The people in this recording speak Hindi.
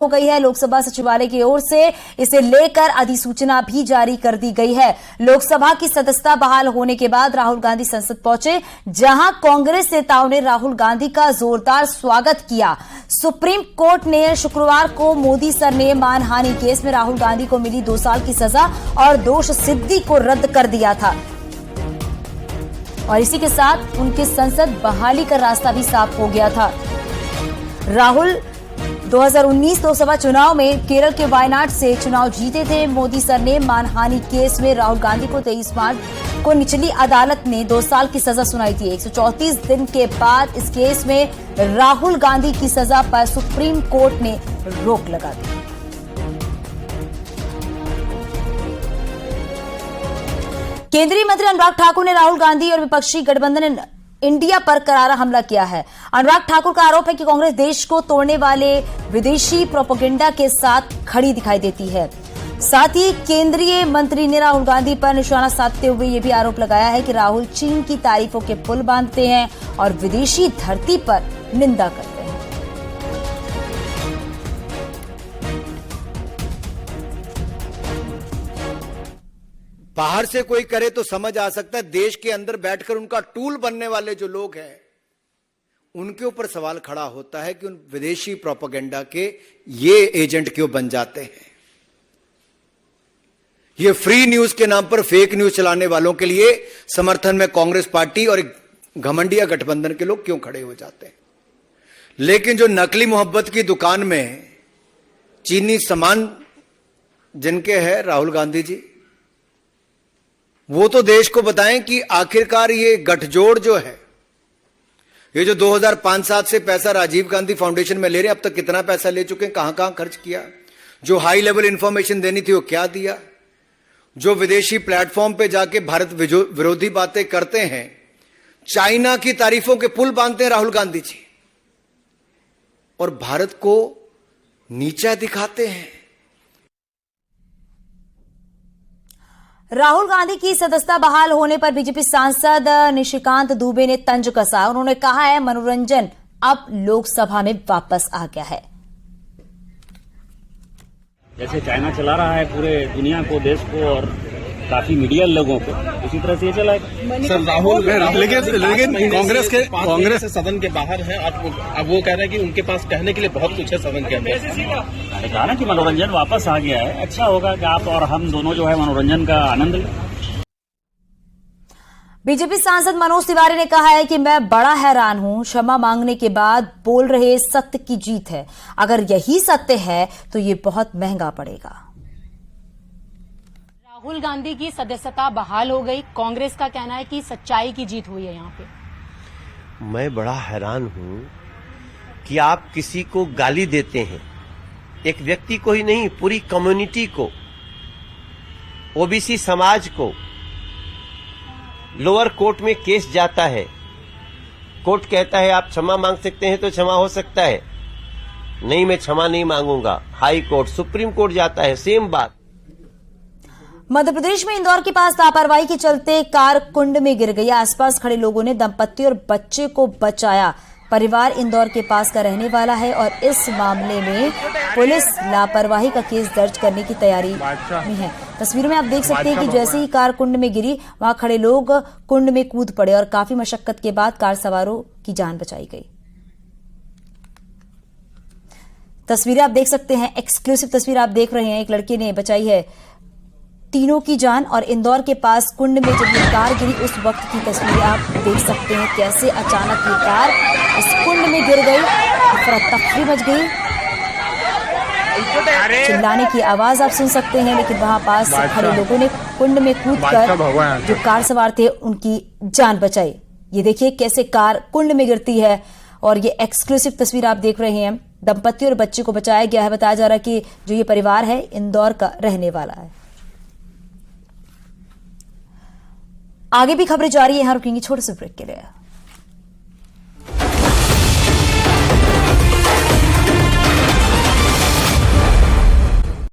हो गई है। लोकसभा सचिवालय की ओर से इसे लेकर अधिसूचना भी जारी कर दी गई है। लोकसभा की सदस्यता बहाल होने के बाद राहुल गांधी संसद पहुंचे, जहां कांग्रेस नेताओं ने राहुल गांधी का जोरदार स्वागत किया। सुप्रीम कोर्ट ने शुक्रवार को मोदी सर ने मानहानि केस में राहुल गांधी को मिली 2 साल की सजा और दोष सिद्धि को रद्द कर दिया था और इसी के साथ उनके संसद बहाली का रास्ता भी साफ हो गया था। राहुल 2019 लोकसभा चुनाव में केरल के वायनाड से चुनाव जीते थे। मोदी सर ने मानहानि केस में राहुल गांधी को 23 मार्च को निचली अदालत ने 2 साल की सजा सुनाई थी। 134 दिन के बाद इस केस में राहुल गांधी की सजा पर सुप्रीम कोर्ट ने रोक लगा दी। केंद्रीय मंत्री अनुराग ठाकुर ने राहुल गांधी और विपक्षी गठबंधन इंडिया पर करारा हमला किया है। अनुराग ठाकुर का आरोप है कि कांग्रेस देश को तोड़ने वाले विदेशी प्रोपेगेंडा के साथ खड़ी दिखाई देती है। साथ ही केंद्रीय मंत्री ने राहुल गांधी पर निशाना साधते हुए यह भी आरोप लगाया है कि राहुल चीन की तारीफों के पुल बांधते हैं और विदेशी धरती पर निंदा करते हैं। बाहर से कोई करे तो समझ आ सकता है, देश के अंदर बैठकर उनका टूल बनने वाले जो लोग हैं उनके ऊपर सवाल खड़ा होता है कि उन विदेशी प्रोपेगेंडा के ये एजेंट क्यों बन जाते हैं। ये फ्री न्यूज के नाम पर फेक न्यूज चलाने वालों के लिए समर्थन में कांग्रेस पार्टी और घमंडिया गठबंधन के लोग क्यों खड़े हो जाते हैं। लेकिन जो नकली मोहब्बत की दुकान में चीनी सामान जिनके है राहुल गांधी जी, वो तो देश को बताएं कि आखिरकार ये गठजोड़ जो है, ये जो 2005-7 से पैसा राजीव गांधी फाउंडेशन में ले रहे हैं, अब तक कितना पैसा ले चुके हैं, कहां कहां खर्च किया, जो हाई लेवल इंफॉर्मेशन देनी थी वो क्या दिया, जो विदेशी प्लेटफॉर्म पे जाके भारत विरोधी बातें करते हैं, चाइना की तारीफों के पुल बांधते हैं राहुल गांधी जी और भारत को नीचा दिखाते हैं। राहुल गांधी की सदस्यता बहाल होने पर बीजेपी सांसद निशिकांत दुबे ने तंज कसा। उन्होंने कहा है मनोरंजन अब लोकसभा में वापस आ गया है। जैसे चाइना चला रहा है पूरे दुनिया को, देश को और काफी मीडिया लोगों को, उसी तरह से ये चलाएगा। सर राहुल लेकिन कांग्रेस सदन के बाहर है। अब वो कह रहे हैं कि उनके पास कहने के लिए बहुत कुछ है सदन के अंदर। मैंने कहा ना कि मनोरंजन वापस आ गया है। अच्छा होगा कि आप और हम दोनों जो है मनोरंजन का आनंद लें। बीजेपी सांसद मनोज तिवारी ने कहा है कि मैं बड़ा हैरान हूं, क्षमा मांगने के बाद बोल रहे सत्य की जीत है। अगर यही सत्य है तो ये बहुत महंगा पड़ेगा। राहुल गांधी की सदस्यता बहाल हो गई। कांग्रेस का कहना है कि सच्चाई की जीत हुई है। यहाँ पे मैं बड़ा हैरान हूं कि आप किसी को गाली देते हैं, एक व्यक्ति को ही नहीं पूरी कम्युनिटी को, ओबीसी समाज को। लोअर कोर्ट में केस जाता है, कोर्ट कहता है आप क्षमा मांग सकते हैं तो क्षमा हो सकता है, नहीं मैं क्षमा नहीं मांगूंगा। हाई कोर्ट, सुप्रीम कोर्ट जाता है, सेम बात। मध्य प्रदेश में इंदौर के पास लापरवाही के चलते कार कुंड में गिर गई। आसपास खड़े लोगों ने दंपत्ति और बच्चे को बचाया। परिवार इंदौर के पास का रहने वाला है और इस मामले में पुलिस लापरवाही का केस दर्ज करने की तैयारी में है। तस्वीरों में आप देख सकते हैं कि जैसे ही कार कुंड में गिरी, वहां खड़े लोग कुंड में कूद पड़े और काफी मशक्कत के बाद कार सवारों की जान बचाई गई। तस्वीरें आप देख सकते हैं, एक्सक्लूसिव तस्वीर आप देख रहे हैं। एक लड़के ने बचाई है तीनों की जान और इंदौर के पास कुंड में जब ये कार गिरी उस वक्त की तस्वीरें आप देख सकते हैं। कैसे अचानक ये कार इस कुंड में गिर गई, अफरा-तफरी मच गई, चिल्लाने की आवाज आप सुन सकते हैं। लेकिन वहां पास खड़े लोगों ने कुंड में कूदकर जो कार सवार थे उनकी जान बचाई। ये देखिए कैसे कार कुंड में गिरती है और ये एक्सक्लूसिव तस्वीर आप देख रहे हैं। दंपत्ति और बच्चे को बचाया गया है। बताया जा रहा है कि जो ये परिवार है इंदौर का रहने वाला है। आगे भी खबरें जारी है, यहाँ रुकेंगे छोटे से ब्रेक के लिए।